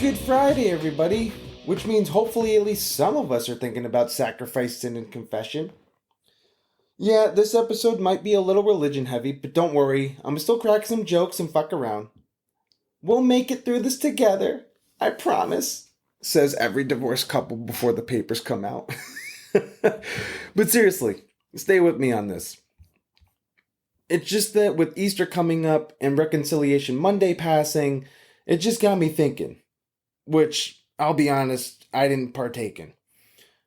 Good Friday, everybody, which means hopefully at least some of us are thinking about sacrifice, sin, and confession. Yeah, this episode might be a little religion heavy, but don't worry, I'm still crack some jokes and fuck around. We'll make it through this together, I promise, says every divorced couple before the papers come out. But seriously, stay with me on this. It's just that with Easter coming up and Reconciliation Monday passing, it just got me thinking. Which, I'll be honest, I didn't partake in.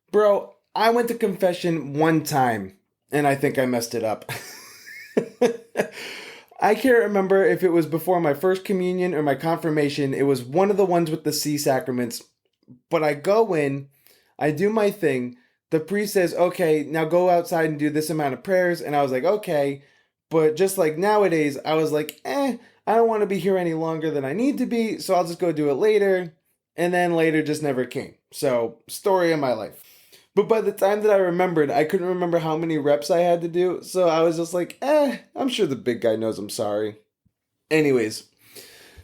Bro, I went to confession one time, and I think I messed it up. I can't remember if it was before my first communion or my confirmation. It was one of the ones with the C sacraments. But I go in, I do my thing. The priest says, okay, now go outside and do this amount of prayers. And I was like, okay. But just like nowadays, I was like, I don't want to be here any longer than I need to be, so I'll just go do it later. And then later just never came. So, story of my life. But by the time that I remembered, I couldn't remember how many reps I had to do. So I was just like, I'm sure the big guy knows I'm sorry. Anyways,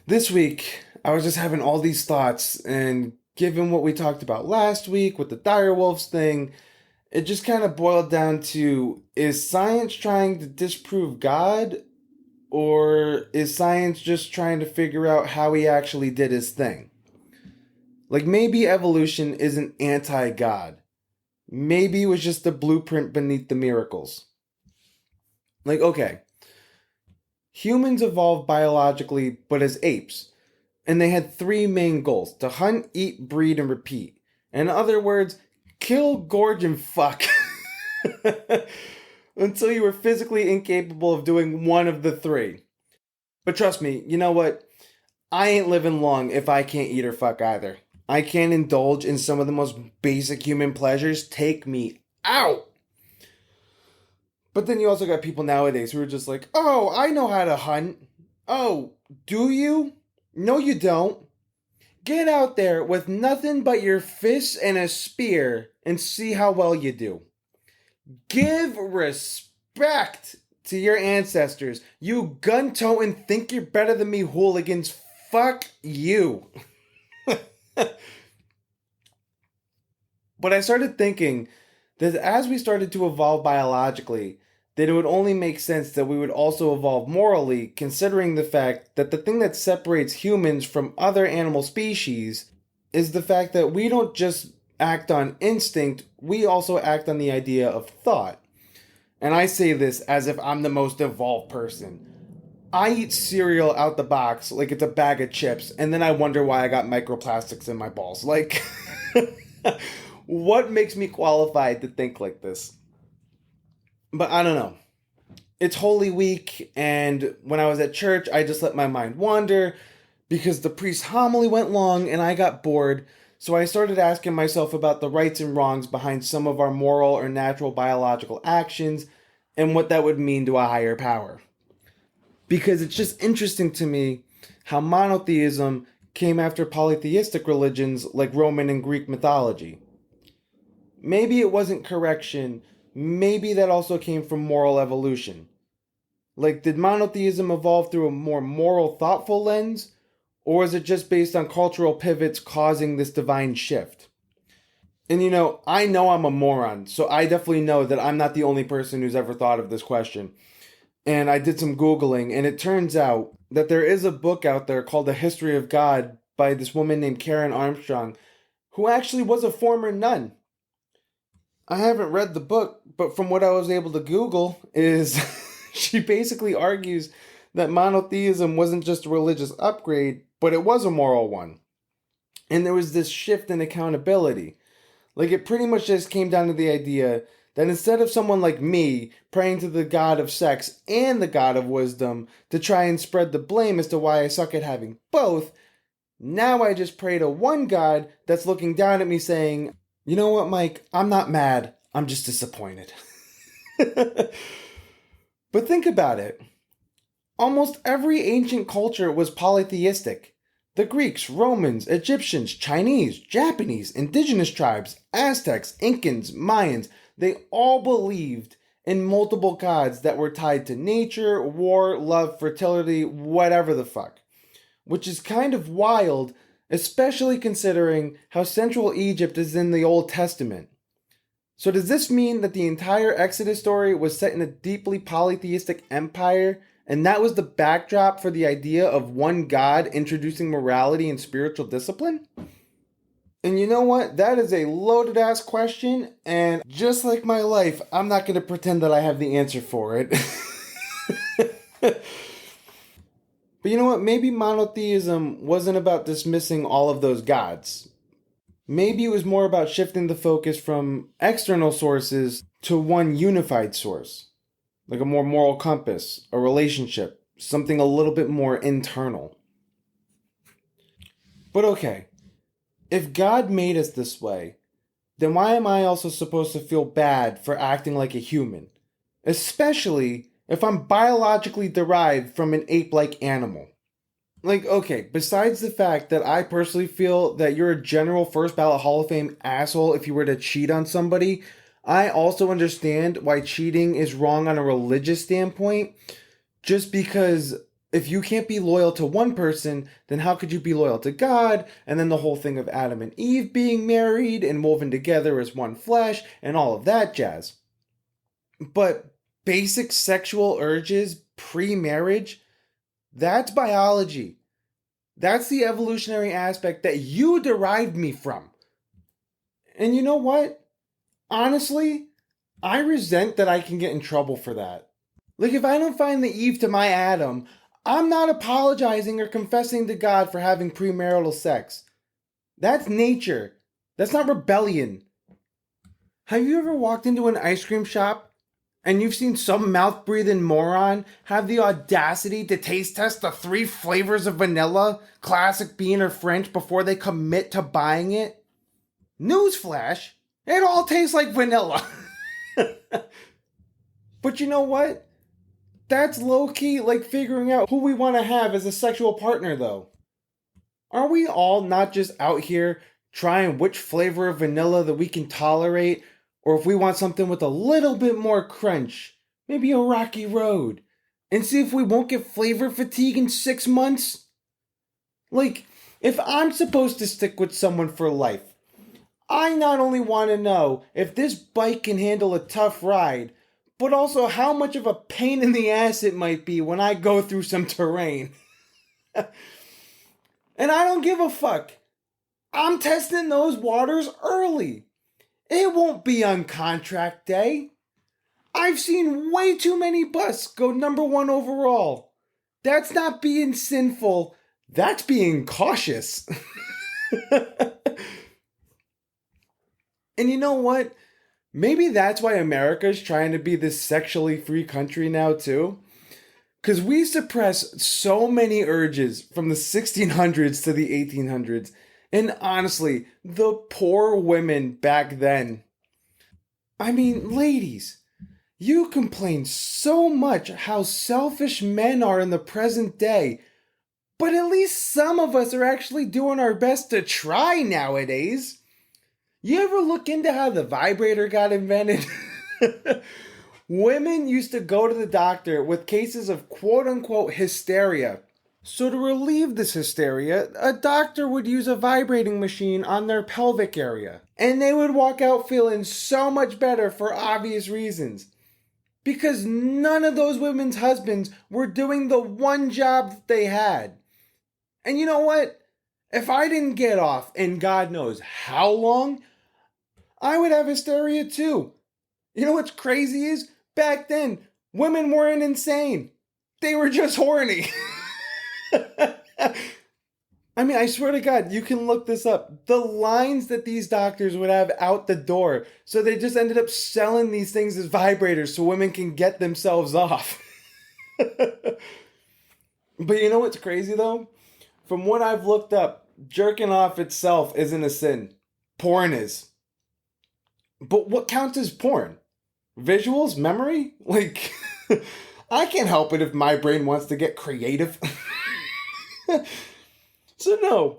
this week, I was just having all these thoughts. And given what we talked about last week with the direwolves thing, it just kind of boiled down to, is science trying to disprove God? Or is science just trying to figure out how he actually did his thing? Like, maybe evolution isn't anti-God. Maybe it was just the blueprint beneath the miracles. Like, okay, humans evolved biologically, but as apes. And they had three main goals: to hunt, eat, breed, and repeat. In other words, kill, gorge, and fuck. Until you were physically incapable of doing one of the three. But trust me, you know what? I ain't living long if I can't eat or fuck either. I can't indulge in some of the most basic human pleasures. Take me out! But then you also got people nowadays who are just like, oh, I know how to hunt. Oh, do you? No, you don't. Get out there with nothing but your fists and a spear and see how well you do. Give respect to your ancestors. You gun-toting think you're better than me hooligans. Fuck you. But I started thinking that as we started to evolve biologically, that it would only make sense that we would also evolve morally, considering the fact that the thing that separates humans from other animal species is the fact that we don't just act on instinct, we also act on the idea of thought. And I say this as if I'm the most evolved person. I eat cereal out the box like it's a bag of chips, and then I wonder why I got microplastics in my balls. Like, what makes me qualified to think like this? But I don't know. It's Holy Week, and when I was at church, I just let my mind wander because the priest's homily went long and I got bored. So I started asking myself about the rights and wrongs behind some of our moral or natural biological actions and what that would mean to a higher power. Because it's just interesting to me how monotheism came after polytheistic religions like Roman and Greek mythology. Maybe it wasn't correction, maybe that also came from moral evolution. Like, did monotheism evolve through a more moral, thoughtful lens? Or is it just based on cultural pivots causing this divine shift? And I know I'm a moron, so I definitely know that I'm not the only person who's ever thought of this question. And I did some Googling, and it turns out that there is a book out there called The History of God by this woman named Karen Armstrong, who actually was a former nun. I haven't read the book, but from what I was able to Google is she basically argues that monotheism wasn't just a religious upgrade, but it was a moral one. And there was this shift in accountability. Like, it pretty much just came down to the idea that instead of someone like me praying to the god of sex and the god of wisdom to try and spread the blame as to why I suck at having both, now I just pray to one god that's looking down at me saying, you know what, Mike? I'm not mad. I'm just disappointed. But think about it. Almost every ancient culture was polytheistic. The Greeks, Romans, Egyptians, Chinese, Japanese, indigenous tribes, Aztecs, Incans, Mayans, they all believed in multiple gods that were tied to nature, war, love, fertility, whatever the fuck. Which is kind of wild, especially considering how central Egypt is in the Old Testament. So, does this mean that the entire Exodus story was set in a deeply polytheistic empire, and that was the backdrop for the idea of one God introducing morality and spiritual discipline? And you know what? That is a loaded ass question, and just like my life, I'm not going to pretend that I have the answer for it. But you know what? Maybe monotheism wasn't about dismissing all of those gods. Maybe it was more about shifting the focus from external sources to one unified source, like a more moral compass, a relationship, something a little bit more internal. But okay, if God made us this way, then why am I also supposed to feel bad for acting like a human? Especially if I'm biologically derived from an ape-like animal. Like, okay, besides the fact that I personally feel that you're a general first ballot Hall of Fame asshole if you were to cheat on somebody, I also understand why cheating is wrong on a religious standpoint, just because if you can't be loyal to one person, then how could you be loyal to God? And then the whole thing of Adam and Eve being married and woven together as one flesh and all of that jazz. But basic sexual urges pre-marriage, that's biology. That's the evolutionary aspect that you derived me from. And you know what? Honestly, I resent that I can get in trouble for that. Like, if I don't find the Eve to my Adam, I'm not apologizing or confessing to God for having premarital sex. That's nature. That's not rebellion. Have you ever walked into an ice cream shop and you've seen some mouth-breathing moron have the audacity to taste test the 3 flavors of vanilla, classic, bean, or French before they commit to buying it? Newsflash, it all tastes like vanilla. But you know what? That's low-key like figuring out who we want to have as a sexual partner, though. Are we all not just out here trying which flavor of vanilla that we can tolerate, or if we want something with a little bit more crunch, maybe a rocky road, and see if we won't get flavor fatigue in 6 months? Like, if I'm supposed to stick with someone for life, I not only want to know if this bike can handle a tough ride, but also how much of a pain in the ass it might be when I go through some terrain. And I don't give a fuck. I'm testing those waters early. It won't be on contract day. I've seen way too many busts go number 1 overall. That's not being sinful. That's being cautious. And you know what? Maybe that's why America's trying to be this sexually free country now too. Because we suppress so many urges from the 1600s to the 1800s. And honestly, the poor women back then. I mean, ladies, you complain so much how selfish men are in the present day. But at least some of us are actually doing our best to try nowadays. You ever look into how the vibrator got invented? Women used to go to the doctor with cases of quote-unquote hysteria. So to relieve this hysteria, a doctor would use a vibrating machine on their pelvic area. And they would walk out feeling so much better for obvious reasons. Because none of those women's husbands were doing the one job that they had. And you know what? If I didn't get off in God knows how long, I would have hysteria too. You know what's crazy is, back then, women weren't insane. They were just horny. I mean, I swear to God, you can look this up. The lines that these doctors would have out the door. So they just ended up selling these things as vibrators so women can get themselves off. But you know what's crazy though? From what I've looked up, jerking off itself isn't a sin. Porn is. But what counts as porn? Visuals? Memory? Like, I can't help it if my brain wants to get creative. So no,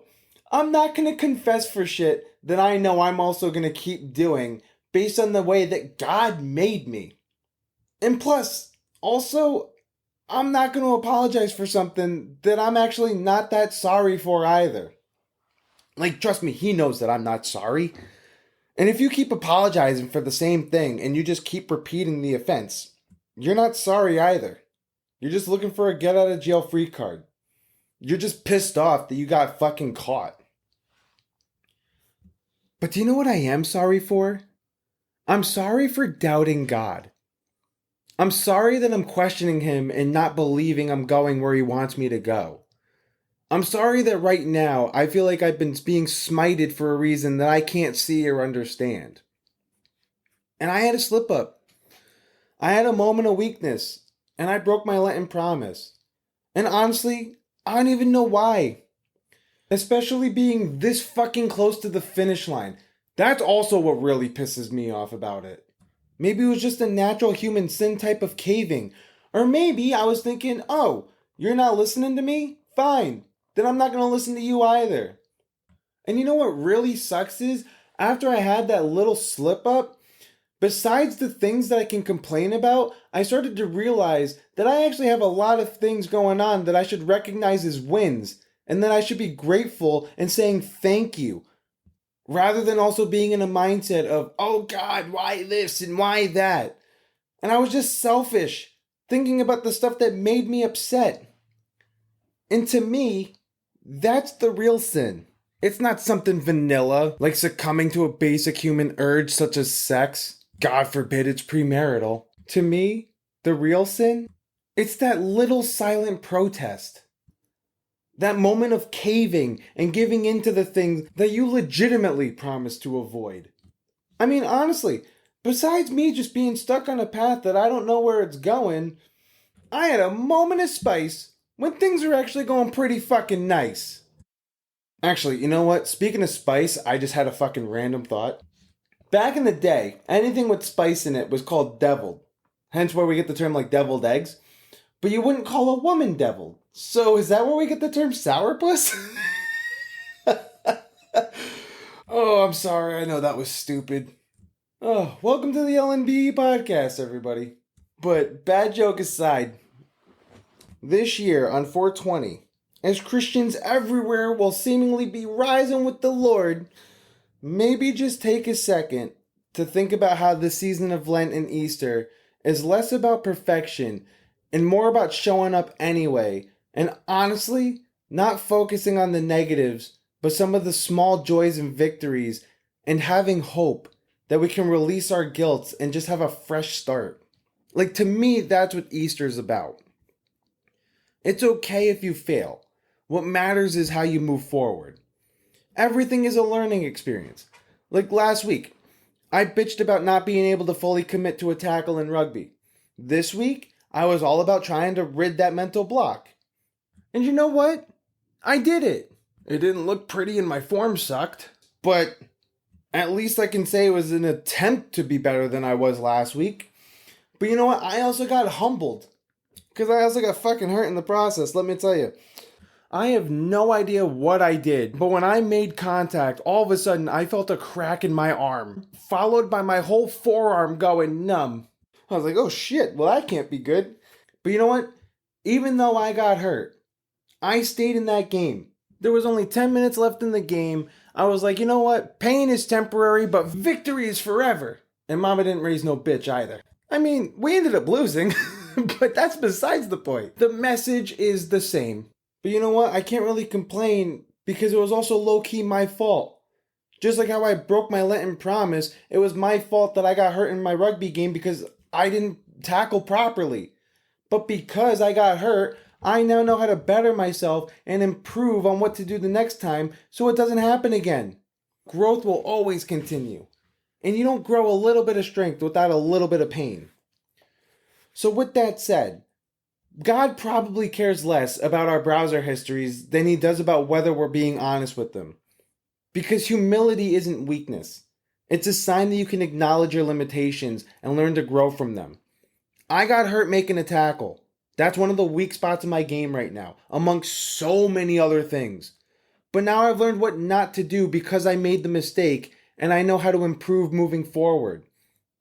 I'm not going to confess for shit that I know I'm also going to keep doing based on the way that God made me. And plus, also, I'm not going to apologize for something that I'm actually not that sorry for either. Like, trust me, he knows that I'm not sorry. And if you keep apologizing for the same thing and you just keep repeating the offense, you're not sorry either. You're just looking for a get out of jail free card. You're just pissed off that you got fucking caught. But do you know what I am sorry for? I'm sorry for doubting God. I'm sorry that I'm questioning him and not believing I'm going where he wants me to go. I'm sorry that right now I feel like I've been being smited for a reason that I can't see or understand. And I had a slip up. I had a moment of weakness, and I broke my Lenten promise. And honestly, I don't even know why. Especially being this fucking close to the finish line. That's also what really pisses me off about it. Maybe it was just a natural human sin type of caving. Or maybe I was thinking, oh, you're not listening to me? Fine. Then I'm not going to listen to you either. And you know what really sucks is, after I had that little slip up, besides the things that I can complain about, I started to realize that I actually have a lot of things going on that I should recognize as wins, and that I should be grateful and saying thank you, rather than also being in a mindset of, oh God, why this and why that? And I was just selfish, thinking about the stuff that made me upset. And to me, that's the real sin. It's not something vanilla, like succumbing to a basic human urge such as sex. God forbid it's premarital. To me, the real sin? It's that little silent protest. That moment of caving and giving in to the things that you legitimately promised to avoid. I mean, honestly, besides me just being stuck on a path that I don't know where it's going, I had a moment of spice when things are actually going pretty fucking nice. Actually, you know what? Speaking of spice, I just had a fucking random thought. Back in the day, anything with spice in it was called deviled. Hence where we get the term like deviled eggs. But you wouldn't call a woman deviled. So is that where we get the term sourpuss? Oh, I'm sorry. I know that was stupid. Oh, welcome to the LNBE podcast, everybody. But bad joke aside, this year on 420, as Christians everywhere will seemingly be rising with the Lord, maybe just take a second to think about how the season of Lent and Easter is less about perfection and more about showing up anyway, and honestly, not focusing on the negatives, but some of the small joys and victories, and having hope that we can release our guilt and just have a fresh start. Like, to me, that's what Easter's about. It's okay if you fail. What matters is how you move forward. Everything is a learning experience. Like last week, I bitched about not being able to fully commit to a tackle in rugby. This week, I was all about trying to rid that mental block. And you know what? I did it. It didn't look pretty and my form sucked, but at least I can say it was an attempt to be better than I was last week. But you know what? I also got humbled, because I also got fucking hurt in the process, let me tell you. I have no idea what I did, but when I made contact, all of a sudden I felt a crack in my arm, followed by my whole forearm going numb. I was like, oh shit, well that can't be good. But you know what? Even though I got hurt, I stayed in that game. There was only 10 minutes left in the game. I was like, you know what? Pain is temporary, but victory is forever. And Mama didn't raise no bitch either. I mean, we ended up losing, but that's besides the point. The message is the same. But you know what? I can't really complain because it was also low-key my fault. Just like how I broke my Lenten promise, it was my fault that I got hurt in my rugby game because I didn't tackle properly. But because I got hurt, I now know how to better myself and improve on what to do the next time so it doesn't happen again. Growth will always continue. And you don't grow a little bit of strength without a little bit of pain. So with that said, God probably cares less about our browser histories than he does about whether we're being honest with them. Because humility isn't weakness. It's a sign that you can acknowledge your limitations and learn to grow from them. I got hurt making a tackle. That's one of the weak spots in my game right now, amongst so many other things. But now I've learned what not to do because I made the mistake, and I know how to improve moving forward.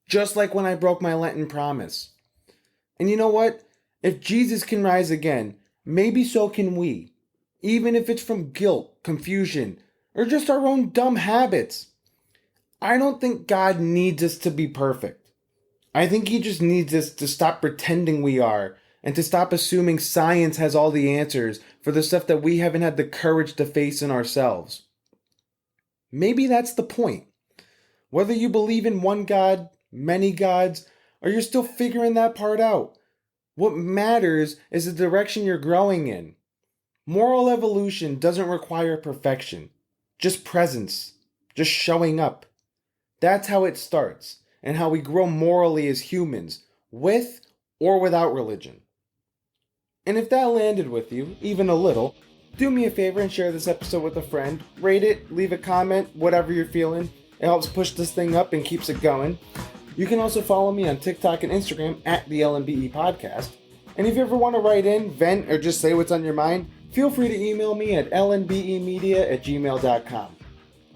Just like when I broke my Lenten promise. And you know what? If Jesus can rise again, maybe so can we. Even if it's from guilt, confusion, or just our own dumb habits. I don't think God needs us to be perfect. I think He just needs us to stop pretending we are and to stop assuming science has all the answers for the stuff that we haven't had the courage to face in ourselves. Maybe that's the point. Whether you believe in one God, many gods, or you're still figuring that part out, what matters is the direction you're growing in. Moral evolution doesn't require perfection, just presence, just showing up. That's how it starts, and how we grow morally as humans, with or without religion. And if that landed with you, even a little, do me a favor and share this episode with a friend. Rate it, leave a comment, whatever you're feeling. It helps push this thing up and keeps it going. You can also follow me on TikTok and Instagram at the LNBE Podcast. And if you ever want to write in, vent, or just say what's on your mind, feel free to email me at lnbemedia@gmail.com.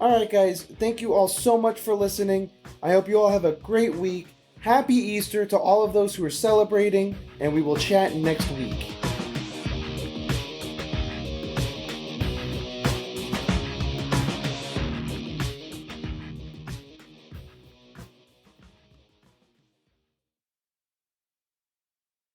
Alright guys, thank you all so much for listening. I hope you all have a great week. Happy Easter to all of those who are celebrating, and we will chat next week.